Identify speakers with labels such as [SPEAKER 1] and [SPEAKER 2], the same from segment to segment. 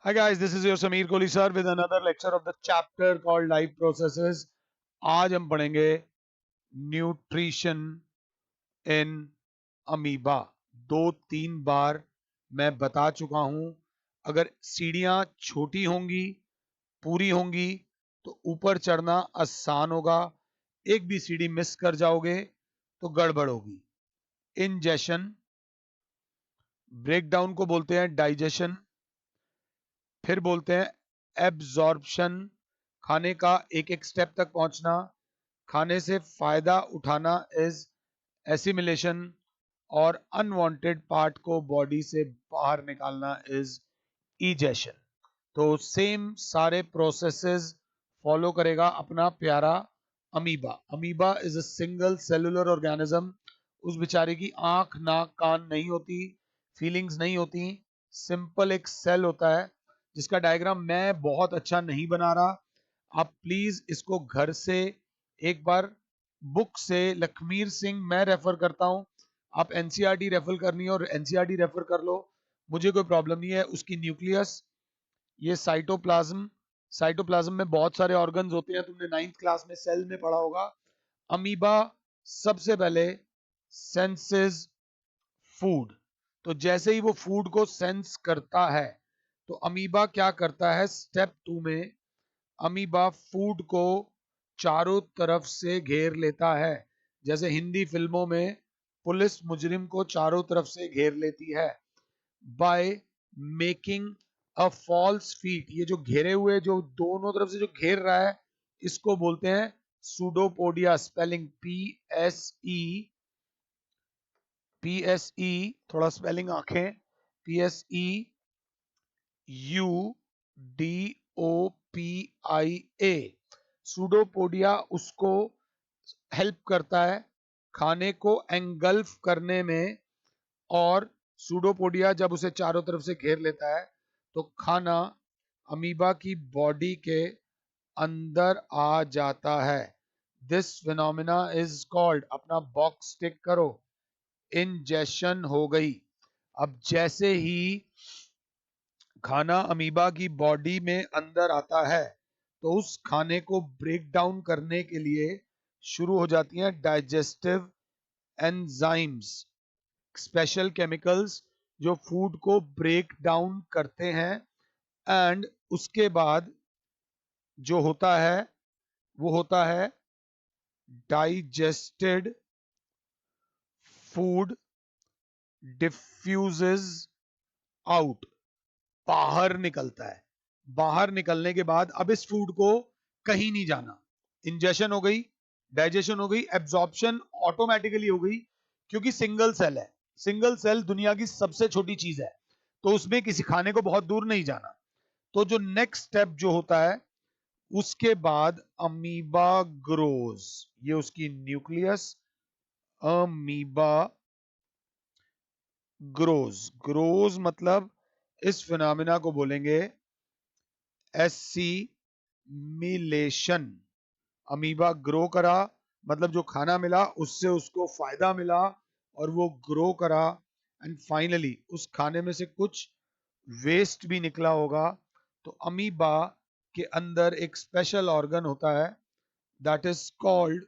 [SPEAKER 1] Hi guys, this is your Sameer Kohli sir with another lecture of the chapter called Life Processes. आज हम पढ़ेंगे nutrition in amoeba. 2-3 बार मैं बता चुका हूं, अगर सीढ़ियां छोटी होंगी, पूरी होंगी तो ऊपर चढ़ना आसान होगा। एक भी सीढ़ी मिस कर जाओगे तो गड़बड़ होगी। इंजेशन, ब्रेकडाउन को बोलते हैं डाइजेशन, फिर बोलते हैं एब्जॉर्प्शन, खाने का एक एक स्टेप तक पहुंचना, खाने से फायदा उठाना इज एसिमिलेशन, और अनवांटेड पार्ट को बॉडी से बाहर निकालना इज इजेशन। तो सेम सारे प्रोसेसेस फॉलो करेगा अपना प्यारा amoeba. Amoeba is a single cellular organism. उस बेचारे की आंख नाक कान नहीं होती, फीलिंग्स नहीं होती, सिंपल एक सेल होता है जिसका डायग्राम मैं बहुत अच्छा नहीं बना रहा। आप प्लीज इसको घर से एक बार बुक से, लखमीर सिंह मैं रेफर करता हूं, आप एनसीईआरटी रेफर करनी है और एनसीईआरटी रेफर कर लो, मुझे कोई प्रॉब्लम नहीं है। उसकी न्यूक्लियस, ये साइटोप्लाज्म, साइटोप्लाज्म में बहुत सारे ऑर्गन्स होते हैं, तुमने 9th क्लास में सेल में पढ़ा होगा। अमीबा सबसे पहले सेंसेस फूड। तो जैसे ही वो फूड को सेंस करता है तो अमीबा क्या करता है, स्टेप 2 में अमीबा फूड को चारों तरफ से घेर लेता है। जैसे हिंदी फिल्मों में पुलिस मुजरिम को चारों तरफ से घेर लेती है, by making a false feet. ये जो घेरे हुए, जो दोनों तरफ से जो घेर रहा है, इसको बोलते हैं pseudopodia. Spelling P S E, थोड़ा स्पेलिंग आंखें, PSEUDOPIA। सूडोपोडिया उसको हेल्प करता है खाने को एंगल्फ करने में, और सूडोपोडिया जब उसे चारों तरफ से घेर लेता है तो खाना अमीबा की बॉडी के अंदर आ जाता है। दिस फिनोमिना इज कॉल्ड, अपना बॉक्स टिक करो, इंजेशन हो गई। अब जैसे ही खाना अमीबा की बॉडी में अंदर आता है तो उस खाने को ब्रेक डाउन करने के लिए शुरू हो जाती हैं डाइजेस्टिव एंजाइम्स, स्पेशल केमिकल्स जो फूड को ब्रेक डाउन करते हैं। एंड उसके बाद जो होता है वो होता है डाइजेस्टेड फूड डिफ्यूजेस आउट, बाहर निकलता है। बाहर निकलने के बाद अब इस फूड को कहीं नहीं जाना। इंजेशन हो गई, डाइजेशन हो गई, एब्जॉर्प्शन ऑटोमेटिकली हो गई, क्योंकि सिंगल सेल है। सिंगल सेल दुनिया की सबसे छोटी चीज है, तो उसमें किसी खाने को बहुत दूर नहीं जाना। तो जो नेक्स्ट स्टेप जो होता है, उसके बाद अमीबा ग्रोज, ये उसकी न्यूक्लियस, अमीबा ग्रोज। ग्रोज मतलब इस फिनोमिना को बोलेंगे एसिमिलेशन। अमीबा ग्रो करा, मतलब जो खाना मिला उससे उसको फायदा मिला और वो ग्रो करा, एंड फाइनली उस खाने में से कुछ वेस्ट भी निकला होगा। तो अमीबा के अंदर एक स्पेशल ऑर्गन होता है, दैट इज कॉल्ड,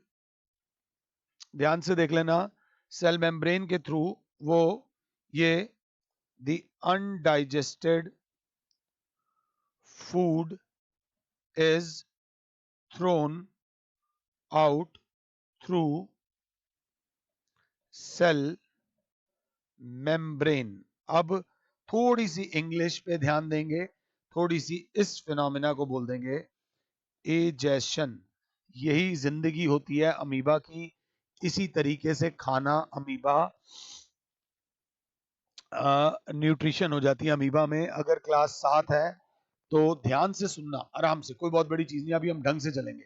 [SPEAKER 1] ध्यान से देख लेना, सेल मेम्ब्रेन के थ्रू वो ये the undigested food is thrown out through cell membrane. अब थोड़ी सी इंग्लिश पे ध्यान देंगे, थोड़ी सी इस फिनोमिना को बोल देंगे एजेशन। यही जिंदगी होती है अमीबा की। इसी तरीके से खाना अमीबा न्यूट्रिशन हो जाती है अमीबा में। अगर क्लास 7 है तो ध्यान से सुनना, आराम से, कोई बहुत बड़ी चीज नहीं, अभी हम ढंग से चलेंगे।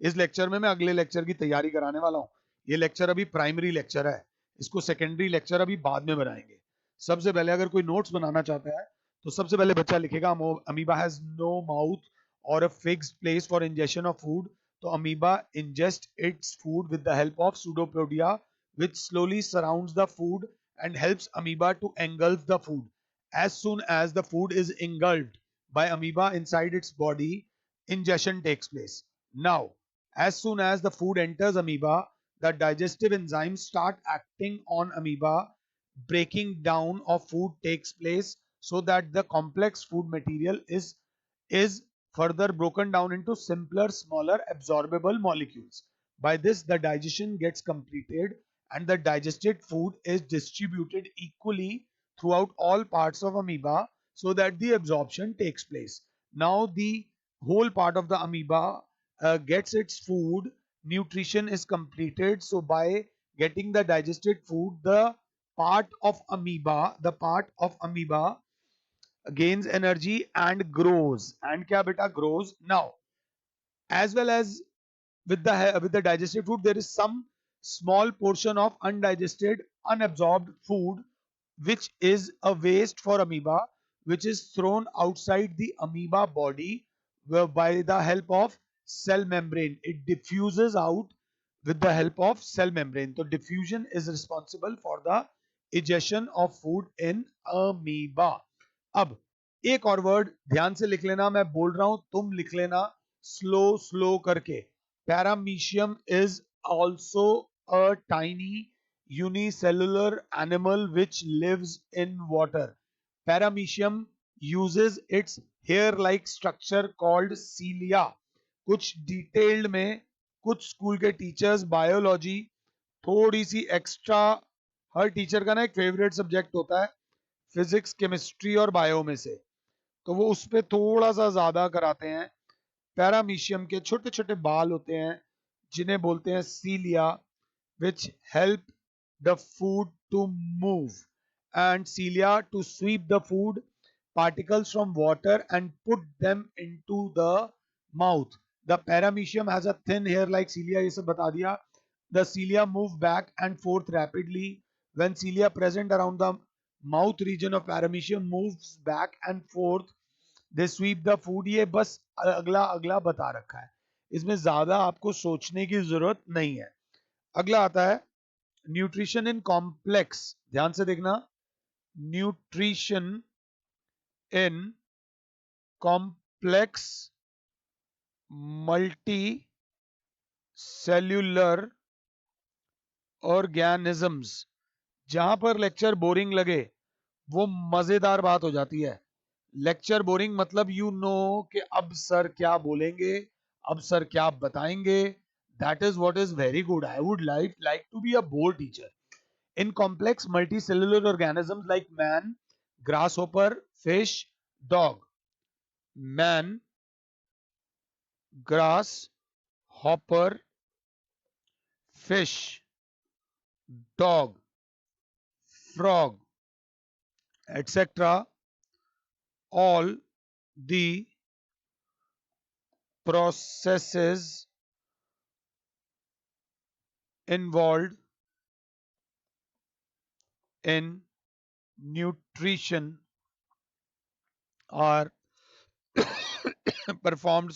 [SPEAKER 1] इस लेक्चर में मैं अगले लेक्चर की तैयारी कराने वाला हूं। ये लेक्चर अभी प्राइमरी लेक्चर है, इसको सेकेंडरी लेक्चर अभी बाद में बनाएंगे। सबसे पहले अगर कोई नोट्स बनाना चाहता है तो सबसे पहले बच्चा लिखेगा अमीबा हैज नो माउथ और a fixed place for ingestion of food. तो amoeba ingest its food with the help of pseudopodia, which slowly surrounds the food and helps amoeba to engulf the food. As soon as the food is engulfed by amoeba inside its body, ingestion takes place. Now, as soon as the food enters amoeba, the digestive enzymes start acting on amoeba. Breaking down of food takes place so that the complex food material is further broken down into simpler, smaller, absorbable molecules. By this, the digestion gets completed and the digested food is distributed equally throughout all parts of amoeba so that the absorption takes place. Now, the whole part of the amoeba gets its food, nutrition is completed. So, by getting the digested food, the part of amoeba gains energy and grows. And kya beta grows? Now, as well as with the digested food, there is some small portion of undigested, unabsorbed food which is a waste for amoeba, which is thrown outside the amoeba body by the help of cell membrane. It diffuses out with the help of cell membrane. So diffusion is responsible for the egestion of food in amoeba. अब एक और word ध्यान से लिख लेना, मैं बोल रहा हूं तुम लिख लेना स्लो स्लो करके. Paramecium is also a tiny unicellular animal which lives in water. Paramecium uses its hair-like structure called cilia. कुछ डिटेल्ड में कुछ स्कूल के टीचर्स बायोलॉजी थोड़ी सी एक्स्ट्रा, हर टीचर का ना एक फेवरेट सब्जेक्ट होता है फिजिक्स, केमिस्ट्री और बायो में से, तो वो उस पर थोड़ा सा ज्यादा कराते हैं. पैरामीशियम के छोटे छोटे बाल होते हैं जिन्हें बोलते हैं सीलिया, which help the food to move, and cilia to sweep the food particles from water and put them into the mouth. The paramecium has a thin hair like cilia, ये सब बता दिया. The cilia move back and forth rapidly. When cilia present around the mouth region of paramecium moves back and forth, they sweep the food. ये बस अगला अगला बता रखा है, इसमें ज्यादा आपको सोचने की जरूरत नहीं है. अगला आता है न्यूट्रिशन इन कॉम्प्लेक्स. ध्यान से देखना, nutrition in complex multi cellular organisms. जहां पर लेक्चर बोरिंग लगे वो मजेदार बात हो जाती है. लेक्चर बोरिंग मतलब यू नो कि अब सर क्या बोलेंगे, अब सर क्या बताएंगे. That is what is very good. I would like to be a bore teacher. In complex multicellular organisms like man, grasshopper, fish, dog. Man, grasshopper, fish, dog, frog, etc. All the processes involved in nutrition are performed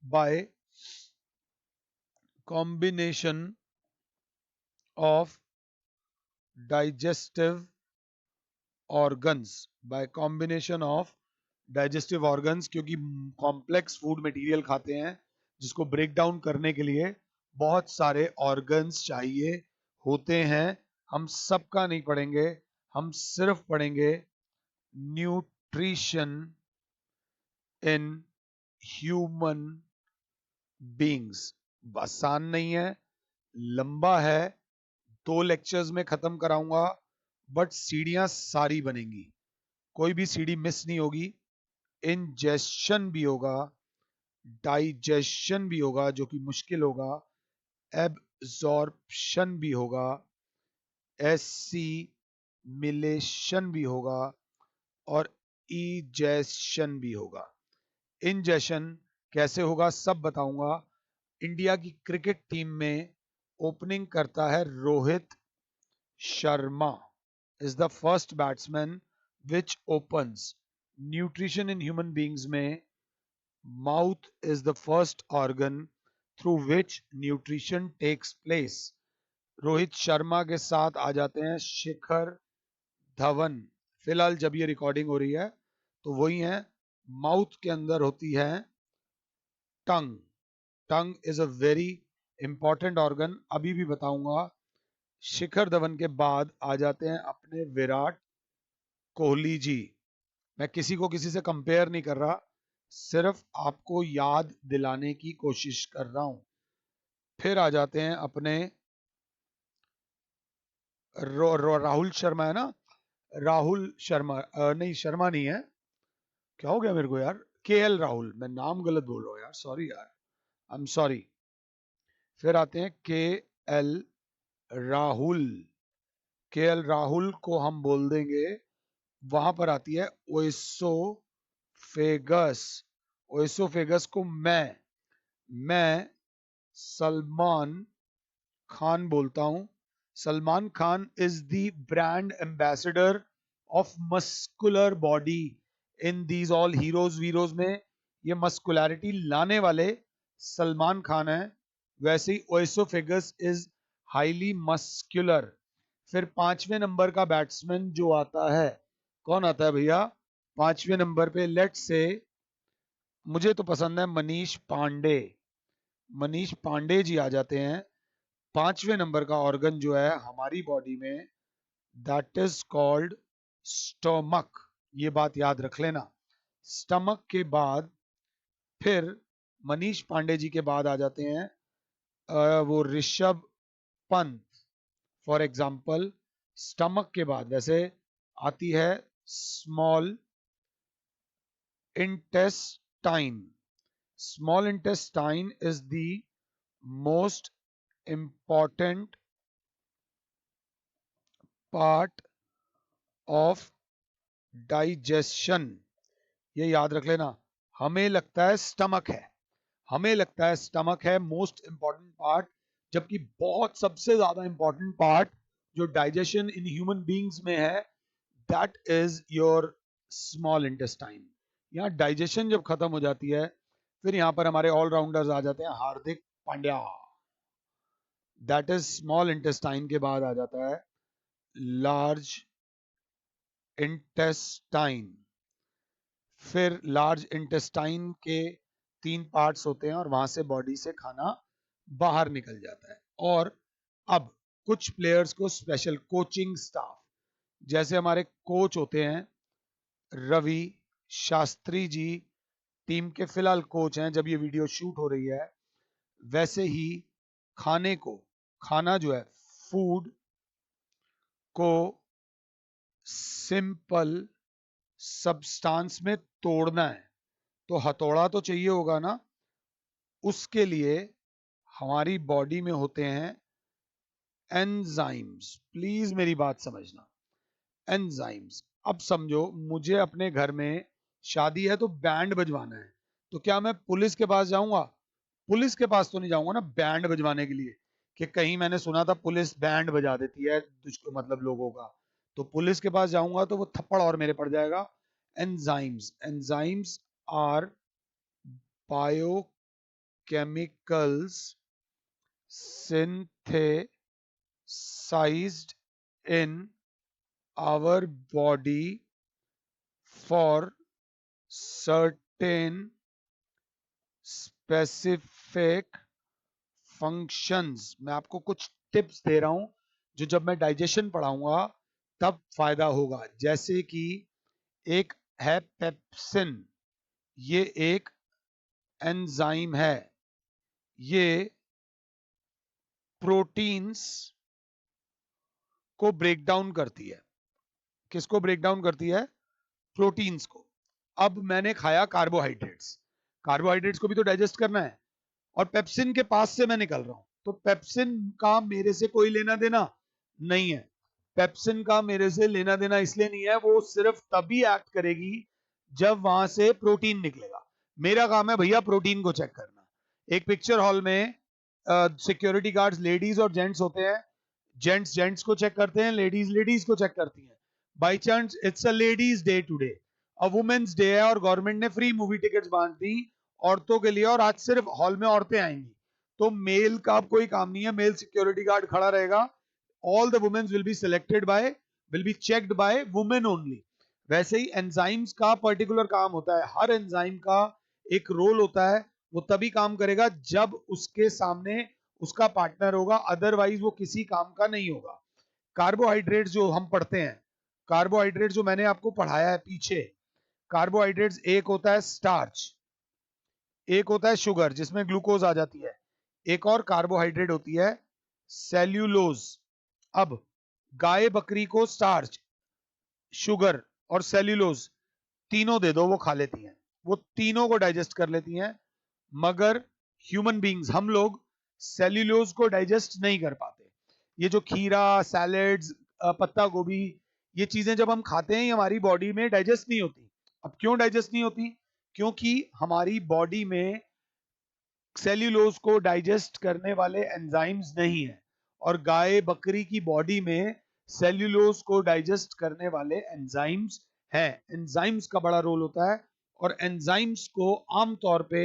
[SPEAKER 1] by combination of digestive organs. By combination of digestive organs, क्योंकि complex food material खाते हैं जिसको break down करने के लिए बहुत सारे organs चाहिए होते हैं. हम सबका नहीं पढ़ेंगे, हम सिर्फ पढ़ेंगे न्यूट्रिशन इन ह्यूमन बींग्स. आसान नहीं है, लंबा है, 2 लेक्चर्स में खत्म कराऊंगा, बट सीढ़ियां सारी बनेंगी, कोई भी सीढ़ी मिस नहीं होगी. इंजेशन भी होगा, डाइजेशन भी होगा जो कि मुश्किल होगा, एब्जॉर्प्शन भी होगा, एसिमिलेशन भी होगा और इजेशन भी होगा. इंजेशन कैसे होगा सब बताऊंगा. इंडिया की क्रिकेट टीम में ओपनिंग करता है Rohit Sharma. Is the first batsman which opens. Nutrition in human beings में mouth is the first organ through which nutrition takes place. Rohit Sharma के साथ आ जाते हैं शिखर धवन. फिलहाल जब ये रिकॉर्डिंग हो रही है तो वही है, माउथ के अंदर होती है tongue. Tongue is a very important organ, अभी भी बताऊंगा। शिखर धवन के बाद आ जाते हैं अपने विराट कोहली जी। मैं किसी को किसी से कंपेयर नहीं कर रहा, सिर्फ आपको याद दिलाने की कोशिश कर रहा हूं। फिर आ जाते हैं अपने राहुल शर्मा है ना, राहुल शर्मा, नहीं शर्मा नहीं है, क्या हो गया मेरे को यार, केएल राहुल, मैं नाम गलत बोल रहा हूँ यार, सॉरी यार, आई एम सॉरी। फिर आते हैं के एल राहुल। के एल राहुल को हम बोल देंगे, वहां पर आती है ओएसोफेगस। ओएसोफेगस को मैं सलमान खान बोलता हूं। Salman Khan is the brand ambassador of muscular body in these all heroes वीरोज में, ये मस्कुलैरिटी लाने वाले सलमान खान है। वैसे ही ओएसोफेगस इज हाईली मस्कुलर। फिर 5वें नंबर का बैट्समैन जो आता है, कौन आता है भैया 5वें नंबर पे? लेट से, मुझे तो पसंद है मनीष पांडे। मनीष पांडे जी आ जाते हैं। 5वें नंबर का ऑर्गन जो है हमारी बॉडी में, दैट इज कॉल्ड स्टोमक। ये बात याद रख लेना। स्टमक के बाद फिर मनीष पांडे जी के बाद आ जाते हैं वो Rishabh Pant for example. Stomach के बाद वैसे आती है small intestine. Small intestine is the most important part of digestion। ये याद रख लेना। हमें लगता है स्टमक है, हमें लगता है स्टमक है मोस्ट इंपॉर्टेंट पार्ट, जबकि बहुत सबसे ज्यादा इंपॉर्टेंट पार्ट जो डाइजेशन इन ह्यूमन बींग्स में है, that is your small intestine. यहाँ डाइजेशन जब खत्म हो जाती है, फिर यहाँ पर हमारे ऑलराउंडर्स आ जाते हैं, Hardik Pandya. That is small intestine के बाद आ जाता है लार्ज इंटेस्टाइन। फिर लार्ज इंटेस्टाइन के 3 पार्ट्स होते हैं और वहां से बॉडी से खाना बाहर निकल जाता है। और अब कुछ प्लेयर्स को स्पेशल कोचिंग स्टाफ, जैसे हमारे कोच होते हैं रवि शास्त्री जी, टीम के फिलहाल कोच हैं जब ये वीडियो शूट हो रही है। वैसे ही खाने को, खाना जो है फूड को सिंपल सब्सटेंस में तोड़ना है, तो हथौड़ा तो चाहिए होगा ना। उसके लिए हमारी बॉडी में होते हैं एंजाइम्स। प्लीज मेरी बात समझना, एंजाइम्स। अब समझो मुझे अपने घर में शादी है तो बैंड बजवाना है, तो क्या मैं पुलिस के पास जाऊंगा? पुलिस के पास तो नहीं जाऊंगा ना बैंड बजवाने के लिए, कि कहीं मैंने सुना था पुलिस बैंड बजा देती है मतलब लोगों का, तो पुलिस के पास जाऊंगा तो वो थप्पड़ और मेरे पड़ जाएगा। Enzymes, enzymes are biochemicals synthesized in our body for certain specific functions। मैं आपको कुछ टिप्स दे रहा हूं जो जब मैं डाइजेशन पढ़ाऊंगा तब फायदा होगा। जैसे कि एक है पेप्सिन, ये एक एंजाइम है, ये प्रोटीन्स को ब्रेक डाउन करती है। किसको ब्रेक डाउन करती है? प्रोटीन्स को। अब मैंने खाया कार्बोहाइड्रेट्स, कार्बोहाइड्रेट्स को भी तो डाइजेस्ट करना है, और पेप्सिन के पास से मैं निकल रहा हूं, तो पेप्सिन का मेरे से कोई लेना देना नहीं है। पेप्सिन का मेरे से लेना देना इसलिए नहीं है, वो सिर्फ तभी एक्ट करेगी जब वहां से प्रोटीन निकलेगा। मेरा काम है भैया प्रोटीन को चेक करना। एक पिक्चर हॉल में सिक्योरिटी गार्ड्स लेडीज और जेंट्स होते हैं, जेंट्स जेंट्स को चेक करते हैं, लेडीज लेडीज को चेक करती हैं। By chance it's a ladies day today, अब वुमेन्स डे है और गवर्नमेंट ने फ्री मूवी टिकट्स बांट दी औरतों के लिए, और आज सिर्फ हॉल में औरतें आएंगी, तो मेल का अब कोई काम नहीं है, मेल सिक्योरिटी गार्ड खड़ा रहेगा। All the womens will be selected by, will be checked by women only. वैसे ही एंजाइम्स का पर्टिकुलर काम होता है, हर एंजाइम का एक रोल होता है, वो तभी काम करेगा जब उसके सामने उसका पार्टनर होगा, अदरवाइज वो किसी काम का नहीं होगा। कार्बोहाइड्रेट जो हम पढ़ते हैं, कार्बोहाइड्रेट जो मैंने आपको पढ़ाया है पीछे, कार्बोहाइड्रेट्स एक होता है स्टार्च, एक होता है शुगर जिसमें ग्लूकोज आ जाती है, एक और कार्बोहाइड्रेट होती है सेल्यूलोज। अब गाय बकरी को स्टार्च, शुगर और सेल्यूलोज तीनों दे दो, वो खा लेती हैं, वो तीनों को डाइजेस्ट कर लेती हैं, मगर ह्यूमन बींग्स, हम लोग सेल्यूलोज को डाइजेस्ट नहीं कर पाते। ये जो खीरा, सैलेड्स, पत्ता गोभी, ये चीजें जब हम खाते हैं ये हमारी बॉडी में डाइजेस्ट नहीं होती। अब क्यों डाइजेस्ट नहीं होती? क्योंकि हमारी बॉडी में सेल्यूलोज को डाइजेस्ट करने वाले एंजाइम्स नहीं है, और गाय बकरी की बॉडी में सेल्यूलोज को डाइजेस्ट करने वाले एंजाइम्स हैं। एंजाइम्स का बड़ा रोल होता है, और एंजाइम्स को आमतौर पे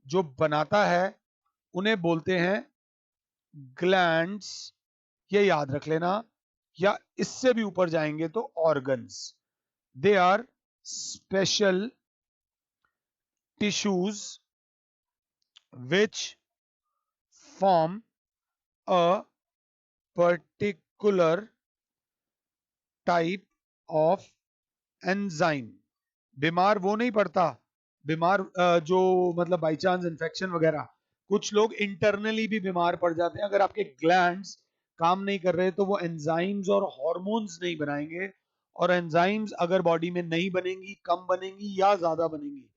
[SPEAKER 1] जो बनाता है उन्हें बोलते हैं ग्लैंड्स, ये याद रख लेना, या इससे भी ऊपर जाएंगे तो organs. They are special tissues which form a particular type of enzyme। बीमार वो नहीं पड़ता, बीमार जो मतलब बाई चांस इन्फेक्शन वगैरह, कुछ लोग इंटरनली भी बीमार पड़ जाते हैं। अगर आपके ग्लैंड्स काम नहीं कर रहे तो वो एंजाइम्स और हार्मोन्स नहीं बनाएंगे, और एंजाइम्स अगर बॉडी में नहीं बनेंगी, कम बनेंगी या ज्यादा बनेंगी,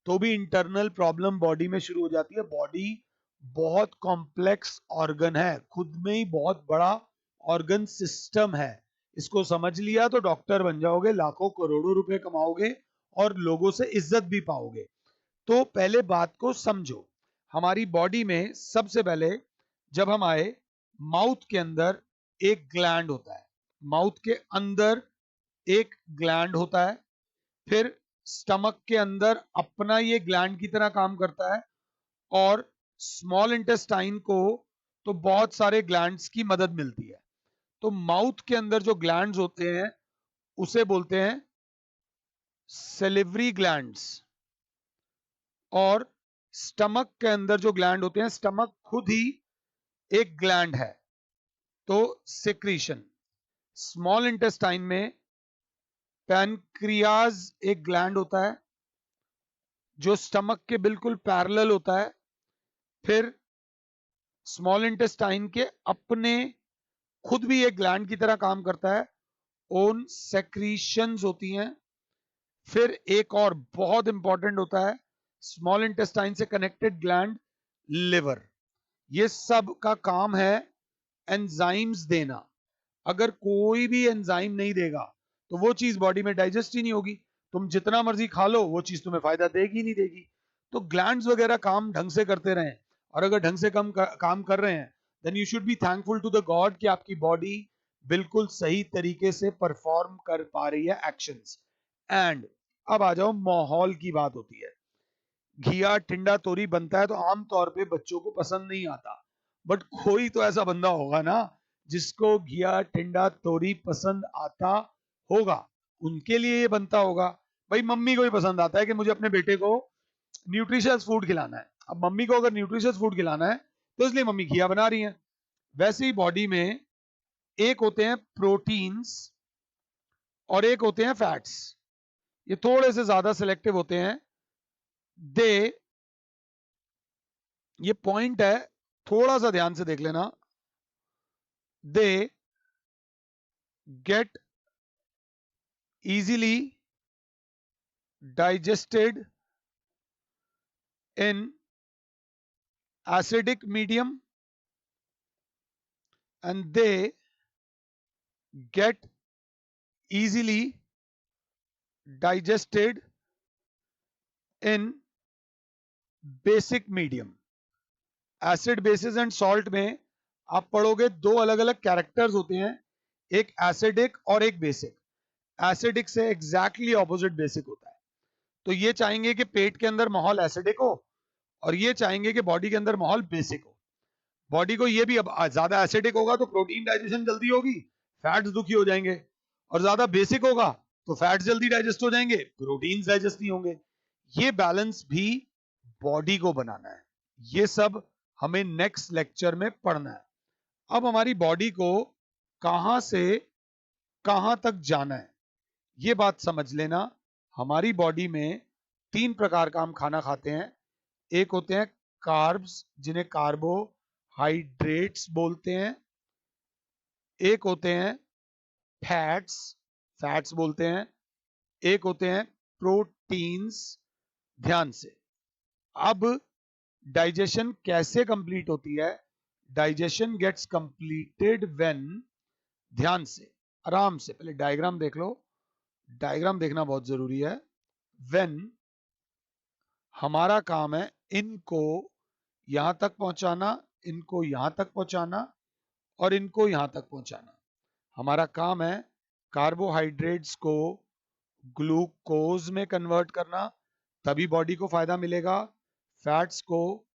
[SPEAKER 1] तो भी इंटरनल प्रॉब्लम बॉडी में शुरू हो जाती है। बॉडी बहुत कॉम्प्लेक्स ऑर्गन है, खुद में ही बहुत बड़ा ऑर्गन सिस्टम है। इसको समझ लिया तो डॉक्टर बन जाओगे, लाखों करोड़ों रुपए कमाओगे और लोगों से इज्जत भी पाओगे। तो पहले बात को समझो। हमारी बॉडी में सबसे पहले जब हम आए, माउथ के अंदर एक ग्लैंड होता है, माउथ के अंदर एक ग्लैंड होता है, फिर स्टमक के अंदर अपना ये ग्लैंड की तरह काम करता है, और स्मॉल इंटेस्टाइन को तो बहुत सारे ग्लैंड्स की मदद मिलती है। तो माउथ के अंदर जो ग्लैंड्स होते हैं उसे बोलते हैं सेलिवरी ग्लैंड्स, और स्टमक के अंदर जो ग्लैंड होते हैं, स्टमक खुद ही एक ग्लैंड है, तो सेक्रीशन। स्मॉल इंटेस्टाइन में पैनक्रियाज एक ग्लैंड होता है जो स्टमक के बिल्कुल पैरेलल होता है। फिर स्मॉल इंटेस्टाइन के अपने खुद भी एक ग्लैंड की तरह काम करता है, ओन सेक्रीशंस होती हैं। फिर एक और बहुत इंपॉर्टेंट होता है स्मॉल इंटेस्टाइन से कनेक्टेड ग्लैंड, लिवर। ये सब का काम है एंजाइम्स देना। अगर कोई भी एंजाइम नहीं देगा तो वो चीज बॉडी में डाइजेस्ट ही नहीं होगी। तुम जितना मर्जी खा लो, वो चीज तुम्हें फायदा देगी नहीं देगी। तो ग्लैंड्स वगैरह काम ढंग से करते रहें, और अगर ढंग से काम कर रहे हैं, then you should be thankful to the god कि आपकी बॉडी बिल्कुल सही तरीके से परफॉर्म कर पा रही है एक्शंस। एंड अब आ जाओ, माहौल की बात होती है। घिया टिंडा तोरी बनता है तो आमतौर पे बच्चों को पसंद नहीं आता, बट कोई तो ऐसा बंदा होगा ना जिसको घिया टिंडा तोरी पसंद आता होगा, उनके लिए ये बनता होगा। भाई मम्मी को भी पसंद आता है कि मुझे अपने बेटे को न्यूट्रिशियस फूड खिलाना है। अब मम्मी को अगर न्यूट्रिशियस फूड खिलाना है तो इसलिए मम्मी घिया बना रही है। वैसे ही बॉडी में एक होते हैं प्रोटीन्स और एक होते हैं फैट्स, ये थोड़े से ज्यादा सिलेक्टिव होते हैं। दे, ये पॉइंट है, थोड़ा सा ध्यान से देख लेना। They get easily digested in acidic medium, and they get easily digested in basic medium। Acid basis and salt में आप पढ़ोगे दो अलग अलग कैरेक्टर्स होते हैं, एक एसिडिक और एक बेसिक। एसिडिक से एग्जैक्टली ऑपोजिट बेसिक होता है। तो ये चाहेंगे कि पेट के अंदर माहौल एसिडिक हो, और ये चाहेंगे कि बॉडी के अंदर माहौल बेसिक हो। बॉडी को ये भी, अब ज्यादा एसिडिक होगा तो प्रोटीन डाइजेशन जल्दी होगी, फैट्स दुखी हो जाएंगे, और ज्यादा बेसिक होगा तो फैट्स जल्दी डाइजेस्ट हो जाएंगे, प्रोटीन्स डाइजेस्ट नहीं होंगे। ये बैलेंस भी बॉडी को बनाना है। ये सब हमें नेक्स्ट लेक्चर में पढ़ना है। अब हमारी बॉडी को कहां से कहां तक जाना है, ये बात समझ लेना। हमारी बॉडी में 3 प्रकार का हम खाना खाते हैं। एक होते हैं कार्ब्स, जिन्हें कार्बोहाइड्रेट्स बोलते हैं। एक होते हैं फैट्स, फैट्स बोलते हैं। एक होते हैं प्रोटीन्स। ध्यान से, अब डाइजेशन कैसे कंप्लीट होती है? डाइजेशन गेट्स कंप्लीटेड व्हेन, ध्यान से, आराम से, पहले डायग्राम देख लो, डायग्राम देखना बहुत जरूरी है। व्हेन हमारा काम है इनको यहां तक पहुंचाना, इनको यहां तक पहुंचाना और इनको यहां तक पहुंचाना। हमारा काम है कार्बोहाइड्रेट्स को ग्लूकोज में कन्वर्ट करना, तभी बॉडी को फायदा मिलेगा। फैट्स को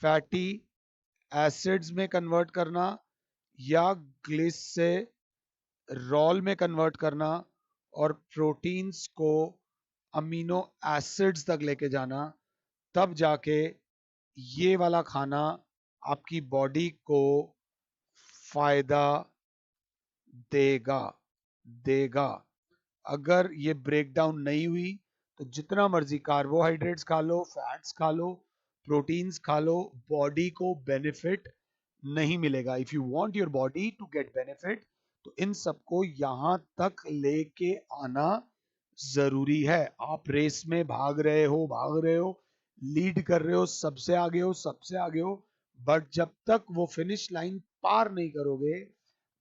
[SPEAKER 1] फैटी एसिड्स में कन्वर्ट करना या ग्लिसरॉल में कन्वर्ट करना, और प्रोटीन्स को अमीनो एसिड्स तक लेके जाना, तब जाके ये वाला खाना आपकी बॉडी को फायदा देगा देगा। अगर ये ब्रेकडाउन नहीं हुई तो जितना मर्जी कार्बोहाइड्रेट्स खा लो, फैट्स खा लो, प्रोटीन्स खा लो, बॉडी को बेनिफिट नहीं मिलेगा। If you want your body to get benefit, तो इन सबको यहां तक लेके आना जरूरी है। आप रेस में भाग रहे हो, लीड कर रहे हो, सबसे आगे हो, सबसे आगे हो, बट जब तक वो फिनिश लाइन पार नहीं करोगे,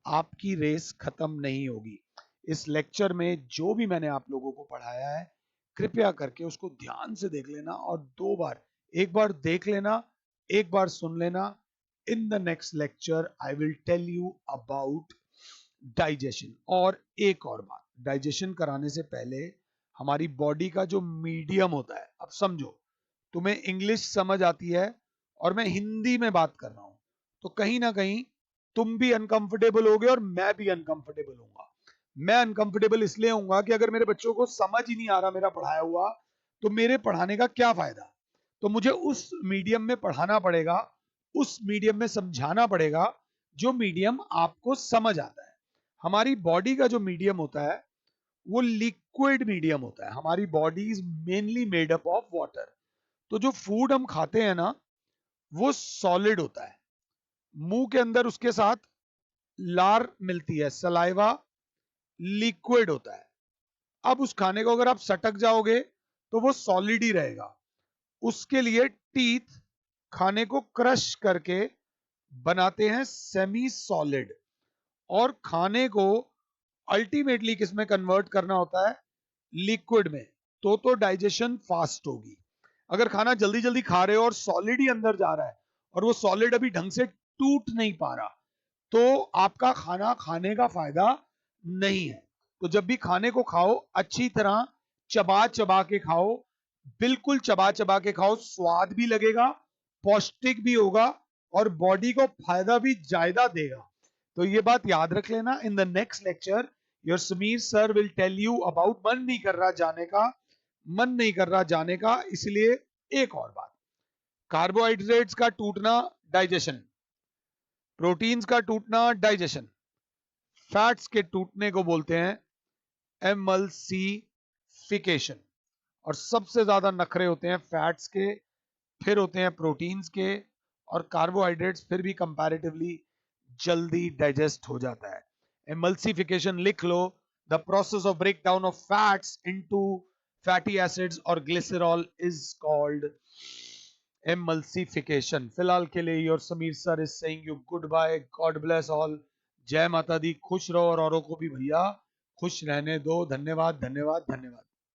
[SPEAKER 1] आपकी रेस खत्म नहीं होगी। इस लेक्चर में जो भी मैंने आप लोगों को पढ़ाया है, कृपया करके उसको ध्यान से देख लेना और 2 बार, एक बार देख लेना, एक बार सुन लेना। In the next lecture I will tell you about digestion. और एक और बात, डाइजेशन कराने से पहले हमारी बॉडी का जो मीडियम होता है, अब समझो तुम्हें इंग्लिश समझ आती है और मैं हिंदी में बात कर रहा हूं, तो कहीं ना कहीं तुम भी अनकंफर्टेबल होगे और मैं भी अनकंफर्टेबल होऊंगा। मैं अनकंफर्टेबल इसलिए होऊंगा कि अगर मेरे बच्चों को समझ ही नहीं आ रहा मेरा पढ़ाया हुआ, तो मेरे पढ़ाने का क्या फायदा? तो मुझे उस मीडियम में पढ़ाना पड़ेगा, उस मीडियम में समझाना पड़ेगा जो मीडियम आपको समझ आता है। हमारी बॉडी का जो मीडियम होता है वो लिक्विड मीडियम होता है। हमारी body is mainly made up of water. तो जो फूड हम खाते हैं ना, वो सॉलिड होता है। मुंह के अंदर उसके साथ लार मिलती है, सलाइवा लिक्विड होता है। अब उस खाने को अगर आप सटक जाओगे तो वो सॉलिड ही रहेगा। उसके लिए टीथ खाने को क्रश करके बनाते हैं सेमी सॉलिड, और खाने को अल्टीमेटली किसमें कन्वर्ट करना होता है? लिक्विड में। तो डाइजेशन फास्ट होगी। अगर खाना जल्दी जल्दी खा रहे हो और सॉलिड ही अंदर जा रहा है और वो सॉलिड अभी ढंग से टूट नहीं पा रहा, तो आपका खाना खाने का फायदा नहीं है। तो जब भी खाने को खाओ, अच्छी तरह चबा चबा के खाओ, बिल्कुल चबा चबा के खाओ, स्वाद भी लगेगा, पौष्टिक भी होगा और बॉडी को फायदा भी ज्यादा देगा। तो ये बात याद रख लेना। In the next lecture your Sameer sir will tell you about, मन नहीं कर रहा जाने का, मन नहीं कर रहा जाने का, इसलिए एक और बात, कार्बोहाइड्रेट्स का टूटना डाइजेशन, प्रोटीन्स का टूटना डाइजेशन, फैट्स के टूटने को बोलते हैं एमल्सिफिकेशन। और सबसे ज्यादा नखरे होते हैं फैट्स के, फिर होते हैं प्रोटीन्स के, और कार्बोहाइड्रेट्स फिर भी कंपैरेटिवली जल्दी डाइजेस्ट हो जाता है। एमल्सिफिकेशन लिख लो, the process of break down of fats into fatty acids और ग्लिसरॉल इज कॉल्ड emulsification। फिलहाल के लिए your Sameer sir is saying you good bye, god bless all, जय माता दी, खुश रहो और औरों को भी भैया खुश रहने दो। धन्यवाद धन्यवाद धन्यवाद।